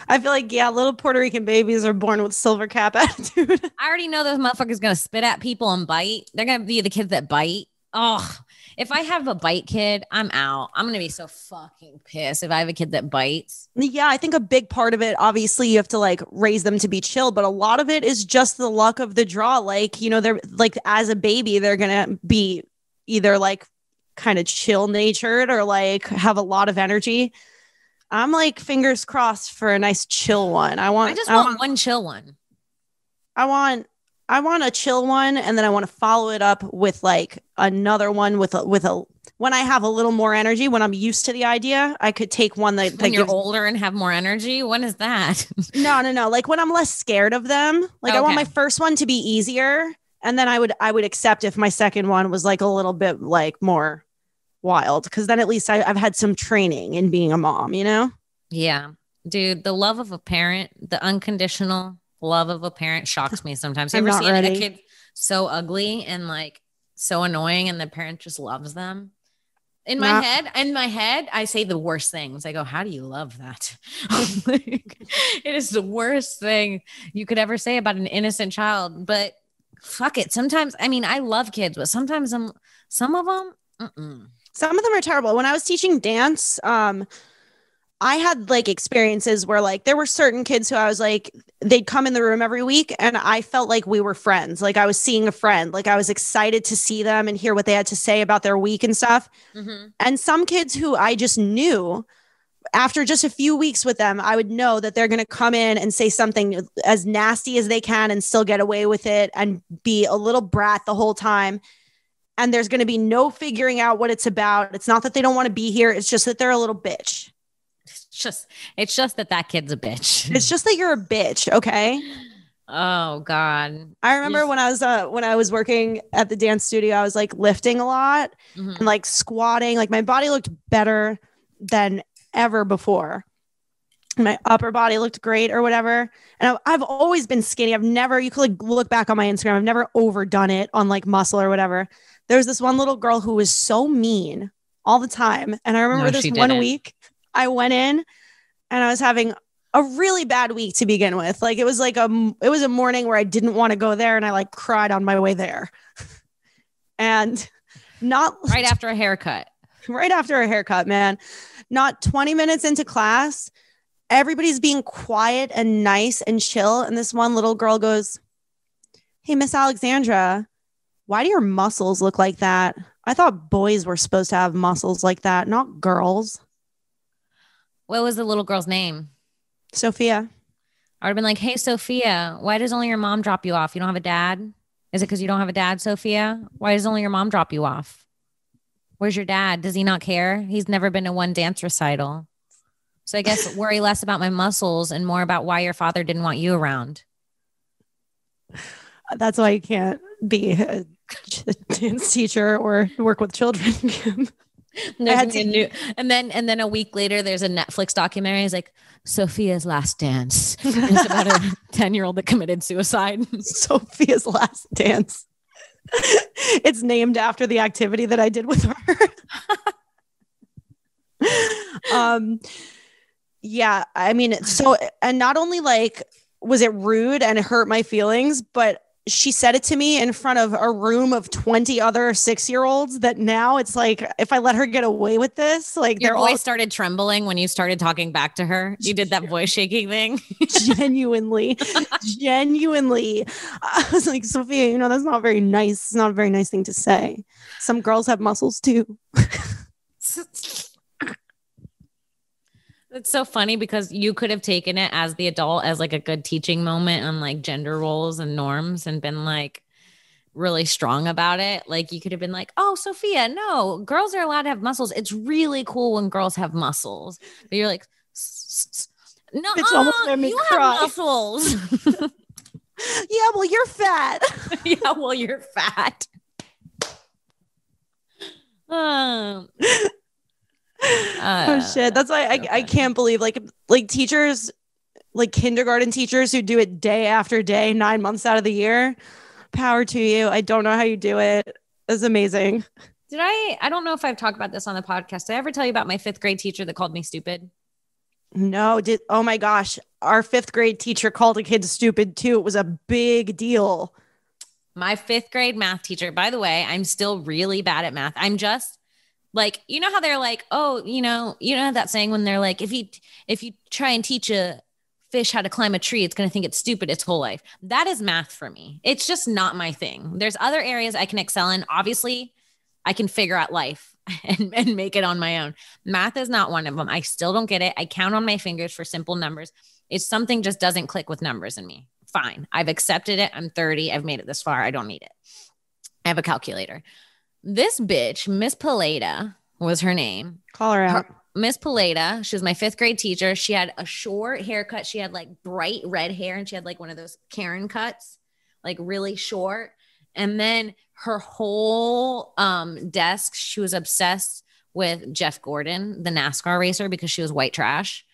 I feel like, yeah, little Puerto Rican babies are born with silver cap attitude. I already know those motherfuckers going to spit at people and bite. They're going to be the kids that bite. Oh, if I have a bite kid, I'm out. I'm going to be so fucking pissed if I have a kid that bites. Yeah, I think a big part of it, obviously, you have to like raise them to be chill, but a lot of it is just the luck of the draw. Like, you know, they're like, as a baby, they're going to be either like kind of chill natured or like have a lot of energy. I'm like fingers crossed for a nice chill one. I just want one chill one. I want a chill one, and then I want to follow it up with like another one with a when I have a little more energy, when I'm used to the idea, I could take one that when you're older and have more energy. When is that? No. Like when I'm less scared of them. Like okay. I want my first one to be easier, and then I would accept if my second one was like a little bit like more wild, because then at least I've had some training in being a mom, you know? Yeah, dude, the love of a parent, the unconditional love of a parent shocks me sometimes. You ever seen a kid so ugly and like so annoying and the parent just loves them? In my head, I say the worst things. I go, how do you love that? Like, it is the worst thing you could ever say about an innocent child. But fuck it. Sometimes, I mean, I love kids, but sometimes some of them, Some of them are terrible. When I was teaching dance, I had like experiences where like there were certain kids who I was like, they'd come in the room every week and I felt like we were friends. Like I was seeing a friend, like I was excited to see them and hear what they had to say about their week and stuff. Mm-hmm. And some kids who I just knew, after just a few weeks with them, I would know that they're going to come in and say something as nasty as they can and still get away with it and be a little brat the whole time. And there's going to be no figuring out what it's about. It's not that they don't want to be here. It's just that they're a little bitch. It's just that kid's a bitch. It's just that you're a bitch. Okay. Oh God. I remember when I was working at the dance studio, I was like lifting a lot and like squatting. Like my body looked better than ever before. My upper body looked great or whatever. And I've always been skinny. You could like look back on my Instagram. I've never overdone it on like muscle or whatever. There was this one little girl who was so mean all the time. And I remember this one week I went in and I was having a really bad week to begin with. Like it was a morning where I didn't want to go there and I like cried on my way there. And not right after a haircut. Right after a haircut, man. Not 20 minutes into class, everybody's being quiet and nice and chill. And this one little girl goes, "Hey, Miss Alexandra, why do your muscles look like that? I thought boys were supposed to have muscles like that, not girls." What was the little girl's name? Sophia. I would have been like, "Hey, Sophia, why does only your mom drop you off? You don't have a dad? Is it because you don't have a dad, Sophia? Why does only your mom drop you off? Where's your dad? Does he not care? He's never been to one dance recital. So I guess worry less about my muscles and more about why your father didn't want you around." That's why you can't be a dance teacher or work with children. And then a week later, there's a Netflix documentary. It's like Sophia's Last Dance. It's about a 10-year-old that committed suicide. Sophia's Last Dance. It's named after the activity that I did with her. Yeah, I mean, and not only like was it rude and it hurt my feelings, but she said it to me in front of a room of 20 other 6-year-olds that now it's like, if I let her get away with this, like your voice started trembling when you started talking back to her. You did that voice shaking thing. Genuinely. I was like, "Sophia, that's not very nice. It's not a very nice thing to say. Some girls have muscles too." It's so funny because you could have taken it as the adult as like a good teaching moment on like gender roles and norms and been like really strong about it. Like you could have been like, "Oh, Sophia, no, girls are allowed to have muscles. It's really cool when girls have muscles." But you're like, "No, you have muscles." Yeah, well, you're fat. Yeah, well, you're fat. Oh shit. That's why I can't believe like teachers, like kindergarten teachers who do it day after day, 9 months out of the year. Power to you. I don't know how you do it. It's amazing. I don't know if I've talked about this on the podcast. Did I ever tell you about my 5th grade teacher that called me stupid? No, oh my gosh. Our 5th grade teacher called a kid stupid too. It was a big deal. My 5th grade math teacher, by the way, I'm still really bad at math. I'm just like, you know how they're like, "Oh, you know that saying when they're like, if you try and teach a fish how to climb a tree, it's going to think it's stupid its whole life." That is math for me. It's just not my thing. There's other areas I can excel in. Obviously, I can figure out life and make it on my own. Math is not one of them. I still don't get it. I count on my fingers for simple numbers. It's something just doesn't click with numbers in me. Fine. I've accepted it. I'm 30. I've made it this far. I don't need it. I have a calculator. This bitch, Miss Paleta was her name. Call her out. Miss Paleta. She was my 5th grade teacher. She had a short haircut. She had like bright red hair and she had like one of those Karen cuts, like really short. And then her whole desk, she was obsessed with Jeff Gordon, the NASCAR racer, because she was white trash.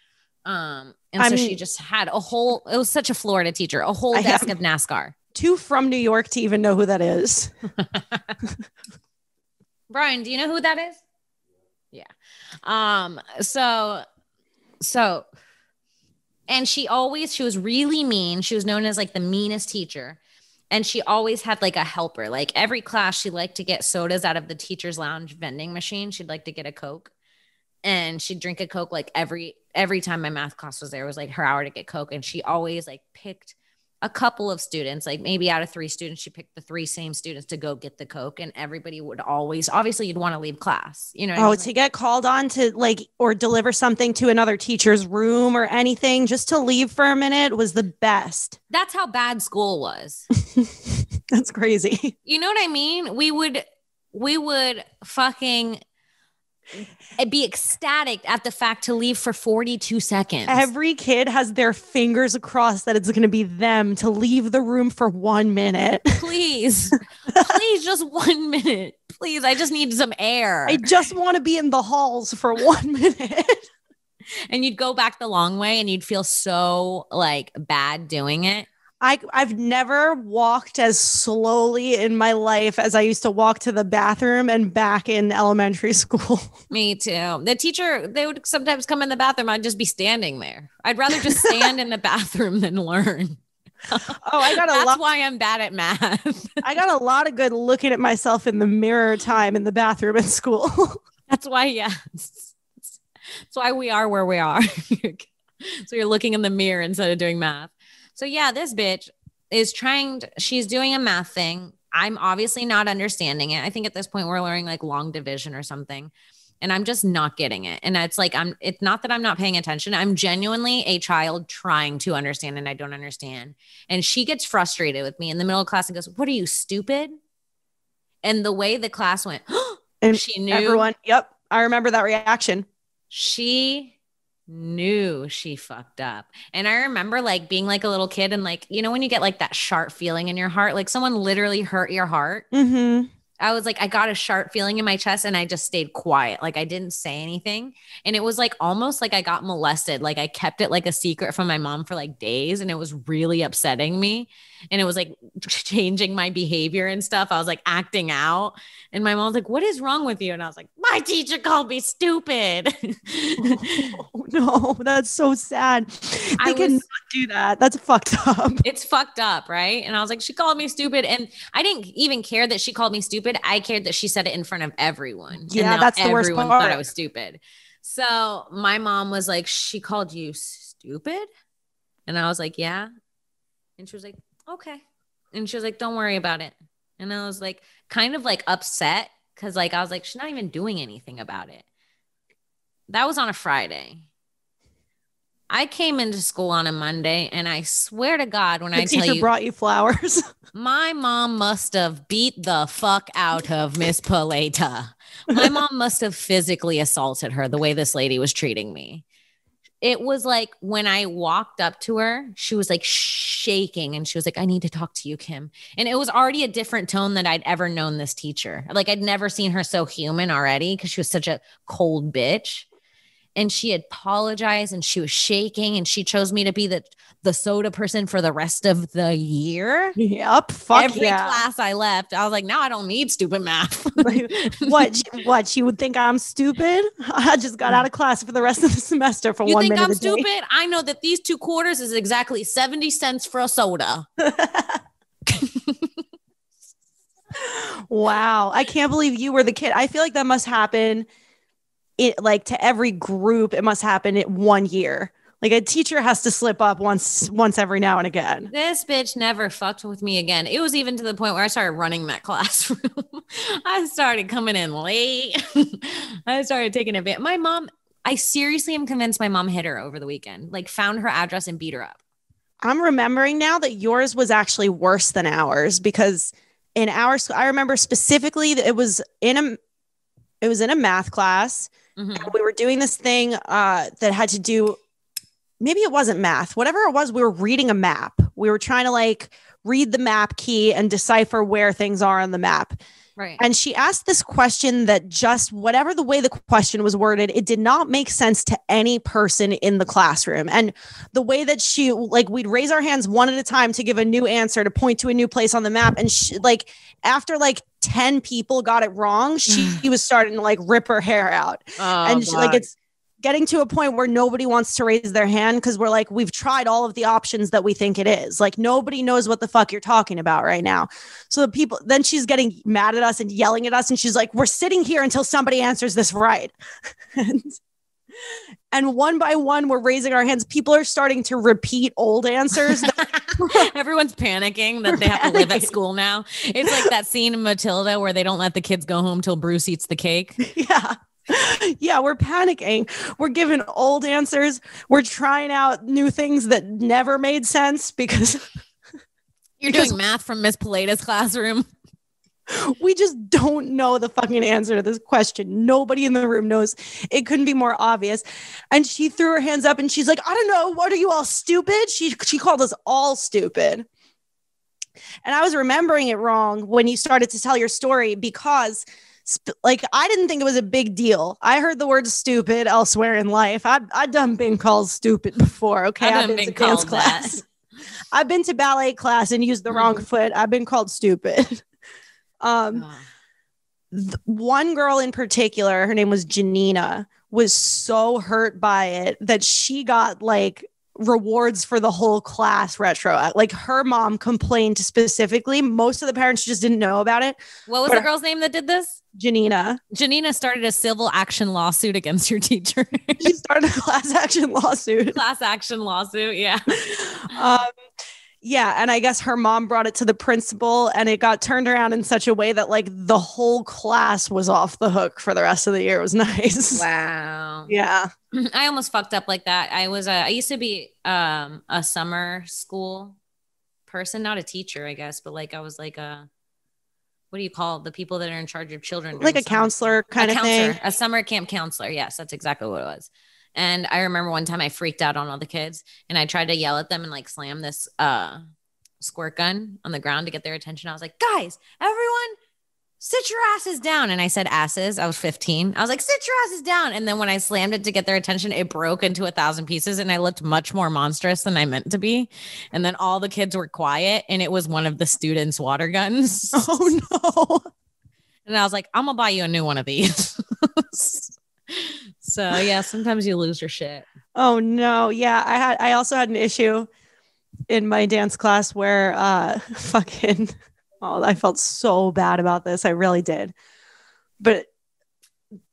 So she just had it was such a Florida teacher, a whole desk of NASCAR. Too from New York to even know who that is. Brian, do you know who that is? Yeah. So, and she was really mean. She was known as like the meanest teacher. And she always had like a helper. Like every class, she liked to get sodas out of the teacher's lounge vending machine. She'd like to get a Coke. And she'd drink a Coke like every time my math class was there. It was like her hour to get Coke. And she always like picked a couple of students, like maybe out of 3 students, she picked the 3 same students to go get the Coke, and everybody would always, obviously you'd want to leave class, you know what I mean? To get called on to like, or deliver something to another teacher's room or anything, just to leave for a minute was the best. That's how bad school was. That's crazy. You know what I mean? We would fucking be ecstatic at the fact to leave for 42 seconds. Every kid has their fingers crossed that it's going to be them to leave the room for 1 minute. Please, just 1 minute. Please, I just need some air. I just want to be in the halls for 1 minute. And you'd go back the long way and you'd feel so like bad doing it. I've never walked as slowly in my life as I used to walk to the bathroom and back in elementary school. Me too. The teacher, they would sometimes come in the bathroom. I'd just be standing there. I'd rather just stand in the bathroom than learn. That's why I'm bad at math. I got a lot of good looking at myself in the mirror time in the bathroom at school. That's why, yes. That's why we are where we are. So you're looking in the mirror instead of doing math. So yeah, this bitch is she's doing a math thing. I'm obviously not understanding it. I think at this point we're learning like long division or something, and I'm just not getting it. And it's like, it's not that I'm not paying attention. I'm genuinely a child trying to understand, and I don't understand. And she gets frustrated with me in the middle of class and goes, "What are you, stupid?" And the way the class went, and she knew. Everyone, yep. I remember that reaction. She knew she fucked up. And I remember like being like a little kid and like, you know, when you get like that sharp feeling in your heart, like someone literally hurt your heart. Mm-hmm. I was like, I got a sharp feeling in my chest and I just stayed quiet. Like I didn't say anything. And it was like almost like I got molested. Like I kept it like a secret from my mom for like days, and it was really upsetting me. And it was like changing my behavior and stuff. I was like acting out. And my mom was like, "What is wrong with you?" And I was like, "My teacher called me stupid." Oh, no, that's so sad. I cannot do that. That's fucked up. It's fucked up, right? And I was like, she called me stupid. And I didn't even care that she called me stupid. I cared that she said it in front of everyone. Yeah, that's the worst part. Everyone thought I was stupid. So my mom was like, "She called you stupid?" And I was like, "Yeah." And she was like, "Okay." And she was like, "Don't worry about it." And I was like, kind of like upset because like I was like, she's not even doing anything about it. That was on a Friday. I came into school on a Monday, and I swear to God, when I tell you, the teacher brought you flowers. My mom must have beat the fuck out of Miss Paleta. My mom must have physically assaulted her the way this lady was treating me. It was like when I walked up to her, she was like shaking, and she was like, "I need to talk to you, Kim." And it was already a different tone than I'd ever known this teacher. Like I'd never seen her so human already because she was such a cold bitch. And she apologized, and she was shaking, and she chose me to be the soda person for the rest of the year. Yep. Fuck Every class I left, I was like, now I don't need stupid math. What? You would think I'm stupid? I just got out of class for the rest of the semester for 1 minute. You think I'm stupid? I know that these 2 quarters is exactly 70 cents for a soda. Wow. I can't believe you were the kid. I feel like that must happen. Like to every group, it must happen in 1 year. Like a teacher has to slip up once every now and again. This bitch never fucked with me again. It was even to the point where I started running that classroom. I started coming in late. I started taking a bit. My mom, I seriously am convinced my mom hit her over the weekend, like found her address and beat her up. I'm remembering now that yours was actually worse than ours, because in our school, I remember specifically that it was in a math class. Mm-hmm. And we were doing this thing that had to do, maybe it wasn't math, whatever it was. We were reading a map. We were trying to like read the map key and decipher where things are on the map. Right. And she asked this question that just whatever the way the question was worded, it did not make sense to any person in the classroom. And the way that she, like, we'd raise our hands one at a time to give a new answer, to point to a new place on the map. And she, like, after like 10 people got it wrong, she was starting to like rip her hair out. And she, like, it's getting to a point where nobody wants to raise their hand because we're like, we've tried all of the options that we think it is. Like, nobody knows what the fuck you're talking about right now. So the people, then she's getting mad at us and yelling at us. And she's like, we're sitting here until somebody answers this right. And one by one, we're raising our hands. People are starting to repeat old answers. Everyone's panicking that they have to live at school now. It's like that scene in Matilda where they don't let the kids go home till Bruce eats the cake. Yeah. Yeah, we're panicking. We're giving old answers. We're trying out new things that never made sense because you're doing math from Miss Paleta's classroom. We just don't know the fucking answer to this question. Nobody in the room knows. It couldn't be more obvious. And she threw her hands up and she's like, I don't know. What are you all stupid? She called us all stupid. And I was remembering it wrong when you started to tell your story because like, I didn't think it was a big deal. I heard the word stupid elsewhere in life. I've done been called stupid before. Okay. I've been to dance class. I've been to ballet class and used the wrong foot. I've been called stupid. One girl in particular, her name was Janina, was so hurt by it that she got like rewards for the whole class retro. Like her mom complained specifically. Most of the parents just didn't know about it. What was the girl's name that did this? Janina. Janina started a civil action lawsuit against your teacher. She started a class action lawsuit. Class action lawsuit. Yeah. Yeah. And I guess her mom brought it to the principal and it got turned around in such a way that like the whole class was off the hook for the rest of the year. It was nice. Wow. Yeah. I almost fucked up like that. I used to be a summer school person, not a teacher, I guess, but like I was like what do you call the people that are in charge of children? Like a counselor kind of thing. A summer camp counselor. Yes, that's exactly what it was. And I remember one time I freaked out on all the kids and I tried to yell at them and like slam this squirt gun on the ground to get their attention. I was like, guys, everyone sit your asses down. And I said asses. I was 15. I was like, sit your asses down. And then when I slammed it to get their attention, it broke into 1,000 pieces and I looked much more monstrous than I meant to be. And then all the kids were quiet and it was one of the students' water guns. Oh no. And I was like, I'm gonna buy you a new one of these. So yeah, sometimes you lose your shit. Oh no. Yeah. I also had an issue in my dance class where I felt so bad about this. I really did. But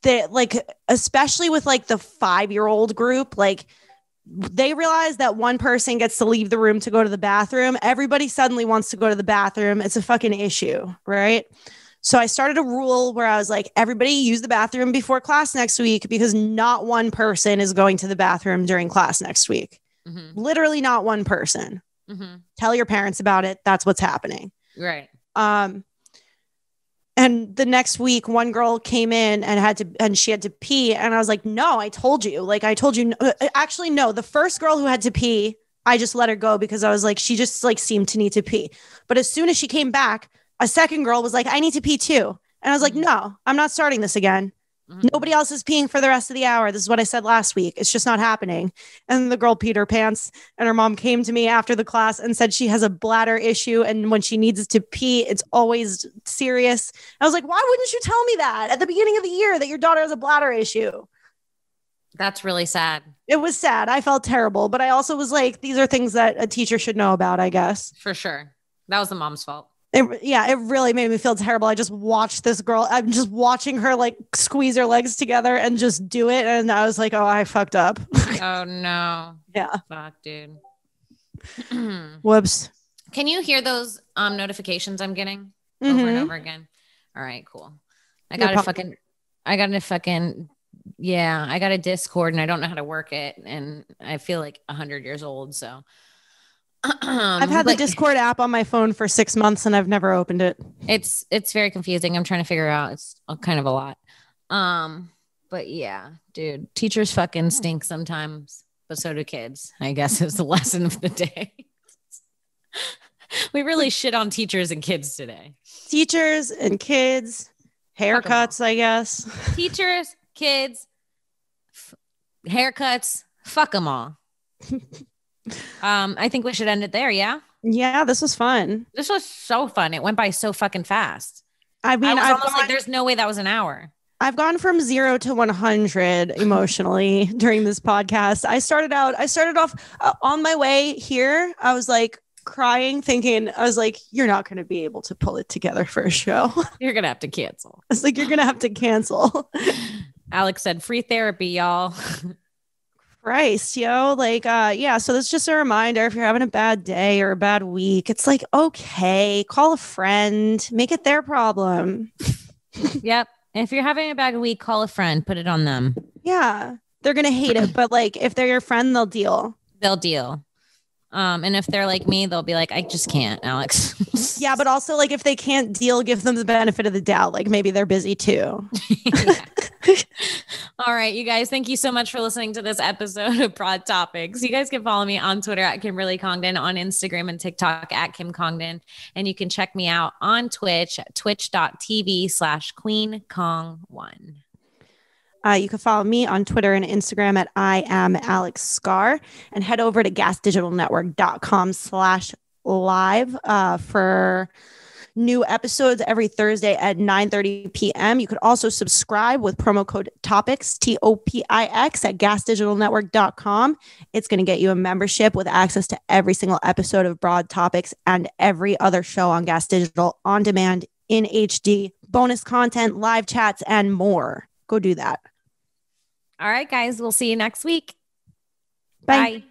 they like, especially with like the 5-year-old group, like they realize that one person gets to leave the room to go to the bathroom. Everybody suddenly wants to go to the bathroom. It's a fucking issue, right? So I started a rule where I was like, everybody use the bathroom before class next week because not one person is going to the bathroom during class next week. Mm-hmm. Literally not one person. Mm-hmm. Tell your parents about it. That's what's happening. Right. And the next week, one girl came in and she had to pee. And I was like, no, I told you. Like, I told you. Actually, no, the first girl who had to pee, I just let her go because I was like, she just like seemed to need to pee. But as soon as she came back, a second girl was like, I need to pee too. And I was like, no, I'm not starting this again. Mm-hmm. Nobody else is peeing for the rest of the hour. This is what I said last week. It's just not happening. And the girl peed her pants and her mom came to me after the class and said she has a bladder issue. And when she needs to pee, it's always serious. I was like, why wouldn't you tell me that at the beginning of the year that your daughter has a bladder issue? That's really sad. It was sad. I felt terrible. But I also was like, these are things that a teacher should know about, I guess. For sure. That was the mom's fault. It really made me feel terrible. I just watched this girl. I'm just watching her like squeeze her legs together and just do it. And I was like, oh, I fucked up. Oh, no. Yeah. Fuck, dude. Whoops. Can you hear those notifications I'm getting over and over again? All right, cool. I got a Discord and I don't know how to work it. And I feel like 100 years old. So I've had the Discord app on my phone for 6 months and I've never opened it. It's very confusing. I'm trying to figure out. It's kind of a lot. But yeah, dude, teachers fucking stink sometimes, but so do kids, I guess is the lesson of the day. We really shit on teachers and kids today. Teachers and kids, haircuts, I guess. Teachers, kids, haircuts, fuck them all. I think we should end it there. Yeah. Yeah. This was fun. This was so fun. It went by so fucking fast. I mean, I was almost like, there's no way that was an hour. I've gone from 0 to 100 emotionally during this podcast. I started off on my way here. I was like crying, thinking, I was like, you're not going to be able to pull it together for a show. You're going to have to cancel. I was like, you're going to have to cancel. Alex said, free therapy, y'all. Christ, yo. Like, yeah. So that's just a reminder if you're having a bad day or a bad week, it's like, okay, call a friend, make it their problem. Yep. If you're having a bad week, call a friend, put it on them. Yeah. They're going to hate it. But like, if they're your friend, they'll deal. They'll deal. And if they're like me, they'll be like, I just can't, Alex. Yeah. But also like, if they can't deal, give them the benefit of the doubt. Like maybe they're busy too. All right, you guys, thank you so much for listening to this episode of Broad Topics. You guys can follow me on Twitter at Kimberly Congdon, on Instagram and TikTok at Kim Congdon. And you can check me out on Twitch, twitch.tv/QueenCong1. You can follow me on Twitter and Instagram at I am Alex Scar, and head over to gasdigitalnetwork.com/live for new episodes every Thursday at 9:30 p.m. You could also subscribe with promo code TOPIX, TOPIX, at gasdigitalnetwork.com. It's going to get you a membership with access to every single episode of Broad Topics and every other show on Gas Digital on demand in HD, bonus content, live chats, and more. Go do that. All right, guys, we'll see you next week. Bye. Bye.